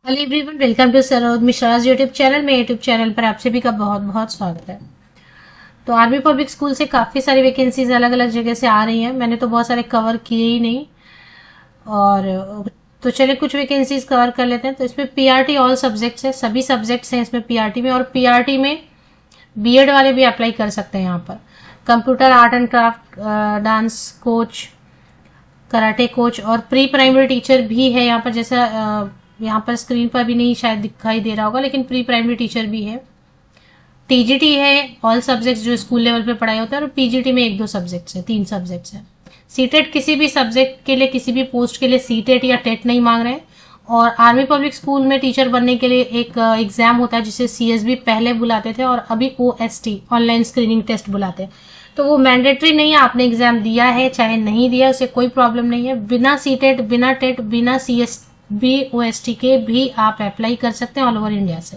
Hello everyone, welcome to Saroj Mishra's YouTube channel. मेरे YouTube channel पर आप सभी का बहुत बहुत स्वागत है। तो आर्मी पब्लिक स्कूल से काफ़ी सारी वैकेंसीज अलग अलग जगह से आ रही हैं। मैंने तो बहुत सारे कवर किए ही नहीं। और तो चलिए कुछ वैकेंसीज कवर कर लेते हैं। तो इसमें पीआरटी ऑल सब्जेक्ट्स है, सभी सब्जेक्ट्स हैं इसमें पीआरटी में। और पीआरटी में बीएड वाले भी अप्लाई कर सकते हैं यहाँ पर। Computer, art and craft, dance coach, karate coach और प्री प्राइमरी टीचर भी है यहाँ पर। जैसा यहाँ पर स्क्रीन पर भी नहीं शायद दिखाई दे रहा होगा, लेकिन प्री प्राइमरी टीचर भी है। टीजीटी है, ऑल सब्जेक्ट्स जो स्कूल लेवल पे पढ़ाई होता है। और पीजीटी में 1-2 सब्जेक्ट्स है, 3 सब्जेक्ट्स है। सीटेट किसी भी सब्जेक्ट के लिए, किसी भी पोस्ट के लिए सीटेट या टेट नहीं मांग रहे हैं। और आर्मी पब्लिक स्कूल में टीचर बनने के लिए एक एग्जाम होता है जिसे सीएसबी पहले बुलाते थे और अभी ओएसटी ऑनलाइन स्क्रीनिंग टेस्ट बुलाते हैं। तो वो मैंडेटरी नहीं है, आपने एग्जाम दिया है चाहे नहीं दिया उसे कोई प्रॉब्लम नहीं है। बिना सीटेट, बिना टेट, बिना सीएसबी ओएसटी के भी आप अप्लाई कर सकते हैं ऑल ओवर इंडिया से।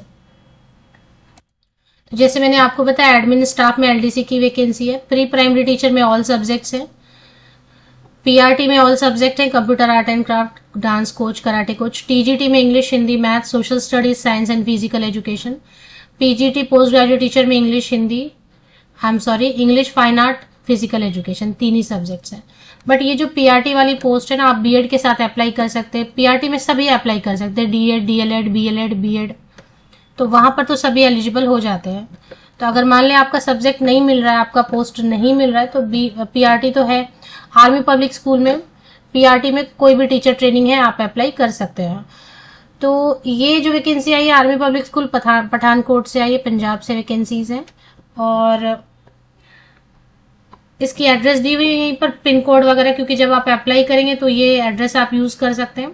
तो जैसे मैंने आपको बताया, एडमिन स्टाफ में एलडीसी की वैकेंसी है। प्री प्राइमरी टीचर में ऑल सब्जेक्ट्स है। पीआरटी में ऑल सब्जेक्ट है, computer, art and craft, dance coach, karate coach. TGT में English, Hindi, math, social studies, science and physical education. PGT post graduate teacher में English, Hindi, English, fine art, physical education, 3 ही subjects हैं। But ये जो PRT वाली post है ना, आप बीएड के साथ अप्लाई कर सकते हैं। पीआरटी में सभी अप्लाई कर सकते हैं, डीएड, डीएलएड, बीएलएड, बीएड। तो वहां पर तो सभी एलिजिबल हो जाते हैं। तो अगर मान लें आपका सब्जेक्ट नहीं मिल रहा है, आपका पोस्ट नहीं मिल रहा है, तो पीआरटी तो है। आर्मी पब्लिक स्कूल में पीआरटी में कोई भी टीचर ट्रेनिंग है, आप अप्लाई कर सकते हैं। तो ये जो वैकेंसी आई है आर्मी पब्लिक स्कूल पठानकोट से आई है, पंजाब से वैकेंसीज है। और इसकी एड्रेस दी हुई है यहीं पर, पिन कोड वगैरह, क्योंकि जब आप अप्लाई करेंगे तो ये एड्रेस आप यूज कर सकते हैं।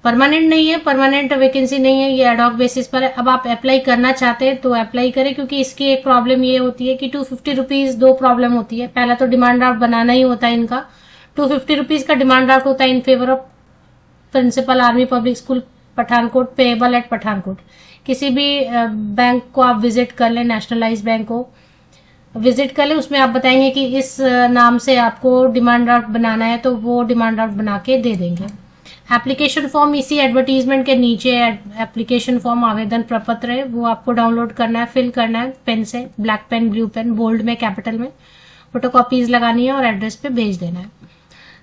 परमानेंट नहीं है, परमानेंट वैकेंसी नहीं है, ये एडॉक बेसिस पर है। अब आप अप्लाई करना चाहते हैं तो अप्लाई करें, क्योंकि इसकी एक प्रॉब्लम ये होती है कि 250 रुपीज 2 प्रॉब्लम होती है। पहला तो डिमांड ड्राफ्ट बनाना ही होता है इनका। 250 रुपीज का डिमांड ड्राफ्ट होता है in favour of principal army public school Pathankot, payable at Pathankot. किसी भी बैंक को आप विजिट कर लें, नेशनलाइज बैंक को विजिट कर ले, उसमें आप बताएंगे कि इस नाम से आपको डिमांड ड्राफ्ट बनाना है, तो वो डिमांड ड्राफ्ट बना के दे देंगे। एप्लीकेशन फॉर्म इसी एडवर्टीजमेंट के नीचे एप्लीकेशन फॉर्म, आवेदन प्रपत्र है, वो आपको डाउनलोड करना है, फिल करना है पेन से, black pen, blue pen, bold में, कैपिटल में, फोटोकॉपीज लगानी है और एड्रेस पे भेज देना है।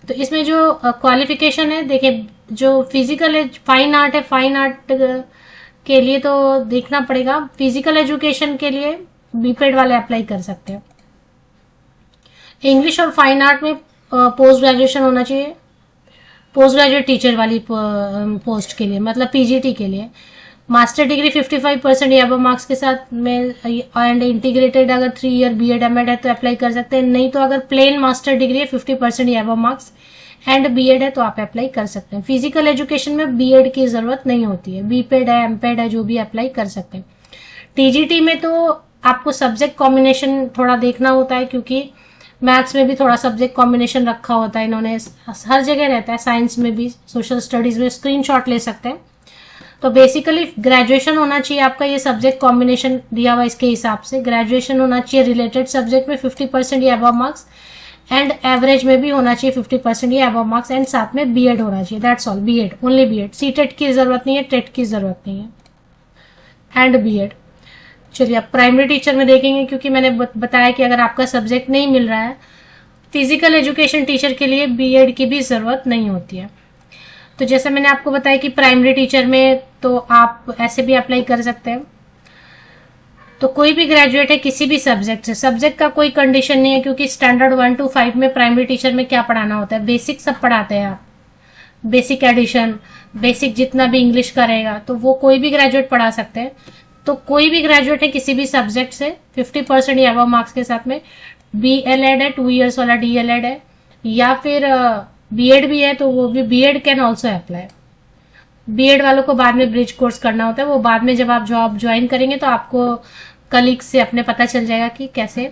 तो इसमें जो क्वालिफिकेशन है, देखिए, जो फिजिकल है, फाइन आर्ट है, फाइन आर्ट के लिए तो देखना पड़ेगा। फिजिकल एजुकेशन के लिए बीपेड वाले अप्लाई कर सकते हैं। इंग्लिश और फाइन आर्ट में पोस्ट ग्रेजुएशन होना चाहिए, पोस्ट ग्रेजुएट टीचर वाली पोस्ट के लिए, मतलब पीजीटी के लिए। मास्टर डिग्री 55% या अबव मार्क्स के साथ में, एंड इंटीग्रेटेड अगर 3 ईयर बीएड एमएड है तो अप्लाई कर सकते हैं। नहीं तो अगर प्लेन मास्टर डिग्री है 50% या अबव मार्क्स एंड बीएड है तो आप अप्लाई कर सकते हैं। फिजिकल एजुकेशन में बीएड की जरूरत नहीं होती है, बीपेड है, एमपेड है, जो भी अप्लाई कर सकते हैं। टीजीटी में तो आपको सब्जेक्ट कॉम्बिनेशन थोड़ा देखना होता है, क्योंकि मैथ्स में भी थोड़ा सब्जेक्ट कॉम्बिनेशन रखा होता है इन्होंने, हर जगह रहता है, साइंस में भी, सोशल स्टडीज में। स्क्रीनशॉट ले सकते हैं। तो बेसिकली ग्रेजुएशन होना चाहिए आपका, ये सब्जेक्ट कॉम्बिनेशन दिया हुआ इसके हिसाब से ग्रेजुएशन होना चाहिए रिलेटेड सब्जेक्ट में 50% या अबव मार्क्स, एंड एवरेज में भी होना चाहिए 50% या अबव मार्क्स, एंड साथ में बीएड होना चाहिए। That's all, BEd, only BEd. CTET की जरूरत नहीं है, टेट की जरूरत नहीं है, एंड बीएड। चलिए अब प्राइमरी टीचर में देखेंगे, क्योंकि मैंने बताया कि अगर आपका सब्जेक्ट नहीं मिल रहा है, फिजिकल एजुकेशन टीचर के लिए बीएड की भी जरूरत नहीं होती है। तो जैसे मैंने आपको बताया कि प्राइमरी टीचर में तो आप ऐसे भी अप्लाई कर सकते हैं। तो कोई भी ग्रेजुएट है किसी भी सब्जेक्ट से, सब्जेक्ट का कोई कंडीशन नहीं है, क्योंकि स्टैंडर्ड 1 to 5 में प्राइमरी टीचर में क्या पढ़ाना होता है, बेसिक सब पढ़ाते हैं आप, बेसिक एडिशन, बेसिक जितना भी इंग्लिश का रहेगा, तो वो कोई भी ग्रेजुएट पढ़ा सकते हैं। तो कोई भी ग्रेजुएट है किसी भी सब्जेक्ट से 50% या अबव मार्क्स के साथ में, बीएलएड है, 2 ईयर्स वाला डीएलएड है, या फिर बीएड भी है, तो वो भी BEd can also apply. BEd वालों को बाद में ब्रिज कोर्स करना होता है, वो बाद में जब आप जॉब ज्वाइन करेंगे तो आपको कलीग से अपने पता चल जाएगा कि कैसे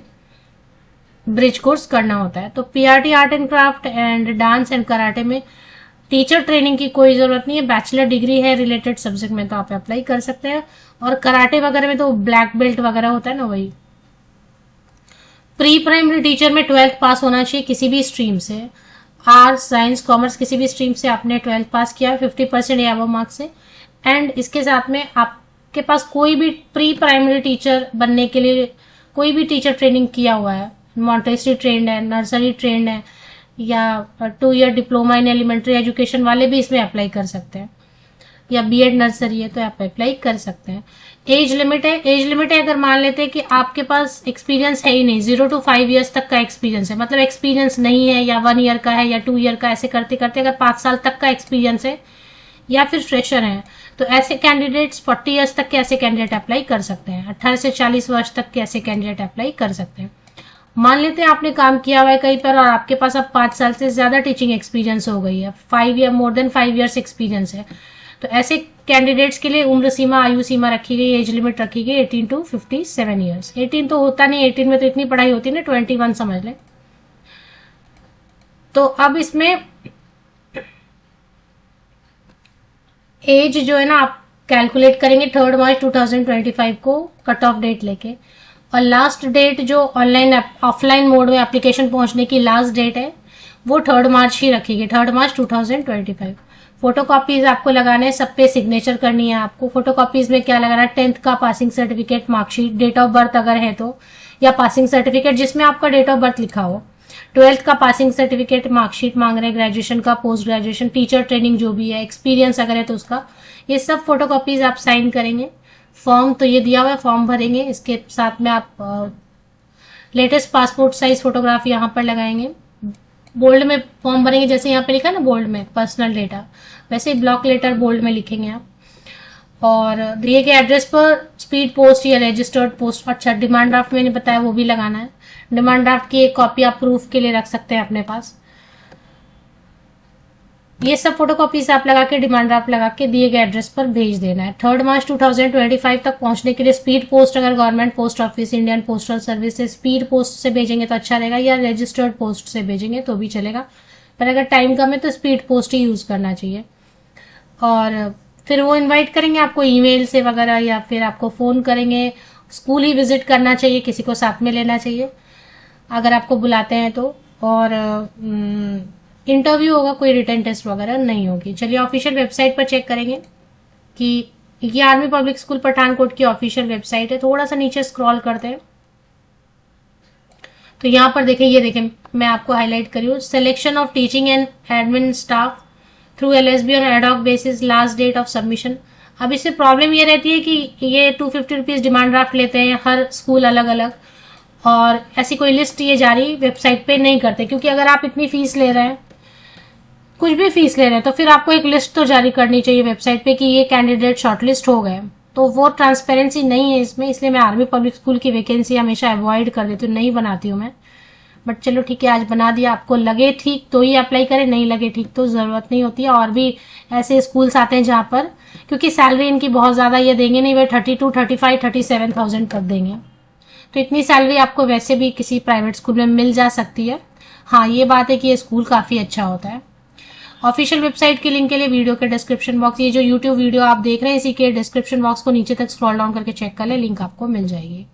ब्रिज कोर्स करना होता है। तो PRT art and craft and dance and karate में टीचर ट्रेनिंग की कोई जरूरत नहीं है, बैचलर डिग्री है रिलेटेड सब्जेक्ट में तो आप अप्लाई कर सकते हैं। और कराटे वगैरह में तो ब्लैक बेल्ट वगैरह होता है ना, वही। प्री प्राइमरी टीचर में 12th पास होना चाहिए किसी भी स्ट्रीम से। आर्ट्स साइंस कॉमर्स किसी भी स्ट्रीम से आपने 12th पास किया 50% या अबव मार्क्स से, एंड इसके साथ में आपके पास कोई भी प्री प्राइमरी टीचर बनने के लिए कोई भी टीचर ट्रेनिंग किया हुआ है, मॉन्टेसरी ट्रेंड है, नर्सरी ट्रेंड है, या 2 year diploma in elementary education वाले भी इसमें अप्लाई कर सकते हैं, या बीएड नर्सरी है तो आप अप्लाई कर सकते हैं। एज लिमिट है, एज लिमिट है अगर मान लेते हैं कि आपके पास एक्सपीरियंस है ही नहीं, 0 to 5 ईयर्स तक का एक्सपीरियंस है, मतलब एक्सपीरियंस नहीं है या 1 ईयर का है या 2 ईयर का, ऐसे करते करते अगर 5 साल तक का एक्सपीरियंस है या फिर फ्रेशर है, तो ऐसे कैंडिडेट्स 40 ईयर्स तक के ऐसे कैंडिडेट अप्लाई कर सकते हैं, 18 से 40 वर्ष तक के ऐसे कैंडिडेट अप्लाई कर सकते हैं। मान लेते हैं आपने काम किया हुआ है कहीं पर और आपके पास अब 5 साल से ज्यादा टीचिंग एक्सपीरियंस हो गई है, 5 year more than 5 years experience है, तो ऐसे कैंडिडेट्स के लिए उम्र सीमा आयु सीमा रखी गई, एज लिमिट रखी गई 18 to 57 ईयर्स। 18 तो होता नहीं, 18 में तो इतनी पढ़ाई होती है ना, 21 समझ लें। तो अब इसमें एज जो है ना आप कैलकुलेट करेंगे 3 मार्च 2025 को कट ऑफ डेट लेके, और लास्ट डेट जो ऑनलाइन ऑफलाइन मोड में एप्लीकेशन पहुंचने की लास्ट डेट है वो 3 मार्च ही रखी गई, 3 मार्च 2025। फोटोकॉपीज आपको लगाने हैं, सब पे सिग्नेचर करनी है आपको। फोटोकॉपीज में क्या लगाना है, 10th का passing certificate, marksheet, date of birth अगर है तो, या पासिंग सर्टिफिकेट जिसमें आपका डेट ऑफ बर्थ लिखा हो, 12th का पासिंग सर्टिफिकेट, मार्कशीट मांग रहे हैं, ग्रेजुएशन का, पोस्ट ग्रेजुएशन, टीचर ट्रेनिंग जो भी है, एक्सपीरियंस अगर है तो उसका, ये सब फोटोकॉपीज आप साइन करेंगे। फॉर्म तो ये दिया हुआ है, फॉर्म भरेंगे, इसके साथ में आप लेटेस्ट पासपोर्ट साइज फोटोग्राफ यहाँ पर लगाएंगे। बोल्ड में फॉर्म भरेंगे, जैसे यहाँ पे लिखा है ना बोल्ड में पर्सनल डेटा, वैसे ब्लॉक लेटर बोल्ड में लिखेंगे आप। और दिए गए एड्रेस पर स्पीड पोस्ट या रजिस्टर्ड पोस्ट, अच्छा डिमांड ड्राफ्ट मैंने बताया वो भी लगाना है। डिमांड ड्राफ्ट की एक कॉपी आप प्रूफ के लिए रख सकते हैं अपने पास। ये सब फोटोकॉपीज आप लगा के डिमांड ड्राफ्ट लगा के दिए गए एड्रेस पर भेज देना है। 3 मार्च 2025 तक पहुंचने के लिए स्पीड पोस्ट, अगर government post office, Indian postal service से स्पीड पोस्ट से भेजेंगे तो अच्छा रहेगा, या रजिस्टर्ड पोस्ट से भेजेंगे तो भी चलेगा, पर अगर टाइम कम है तो स्पीड पोस्ट ही यूज करना चाहिए। और फिर वो इनवाइट करेंगे आपको ईमेल से वगैरह, या फिर आपको फोन करेंगे। स्कूल ही विजिट करना चाहिए, किसी को साथ में लेना चाहिए अगर आपको बुलाते हैं तो। और इंटरव्यू होगा, कोई रिटन टेस्ट वगैरह नहीं होगी। चलिए ऑफिशियल वेबसाइट पर चेक करेंगे कि ये आर्मी पब्लिक स्कूल पठानकोट की ऑफिशियल वेबसाइट है। थोड़ा सा नीचे स्क्रॉल करते हैं तो यहाँ पर देखें, ये देखें मैं आपको हाईलाइट करी हूँ, selection of teaching and admin staff through LSB on ad hoc basis, last date of submission. अब इससे प्रॉब्लम ये रहती है कि ये 250 रुपीज डिमांड ड्राफ्ट लेते हैं हर स्कूल अलग अलग, और ऐसी कोई लिस्ट ये जारी वेबसाइट पे नहीं करते, क्योंकि अगर आप इतनी फीस ले रहे हैं, कुछ भी फीस ले रहे हैं, तो फिर आपको एक लिस्ट तो जारी करनी चाहिए वेबसाइट पे कि ये कैंडिडेट शॉर्टलिस्ट हो गए। तो वो ट्रांसपेरेंसी नहीं है इसमें, इसलिए मैं आर्मी पब्लिक स्कूल की वैकेंसी हमेशा अवॉइड कर देती हूँ, नहीं बनाती हूँ मैं। बट चलो ठीक है, आज बना दिया। आपको लगे ठीक तो ही अप्लाई करें, नहीं लगे ठीक तो जरूरत नहीं होती है। और भी ऐसे स्कूल्स आते हैं जहाँ पर, क्योंकि सैलरी इनकी बहुत ज्यादा ये देंगे नहीं, वे 32, 35, 37,000 तक देंगे, तो इतनी सैलरी आपको वैसे भी किसी प्राइवेट स्कूल में मिल जा सकती है। हाँ ये बात है कि ये स्कूल काफी अच्छा होता है। ऑफिशियल वेबसाइट के लिंक के लिए वीडियो के डिस्क्रिप्शन बॉक्स, ये जो यूट्यूब वीडियो आप देख रहे हैं इसी के डिस्क्रिप्शन बॉक्स को नीचे तक स्क्रॉल डाउन करके चेक कर ले, लिंक आपको मिल जाएगी।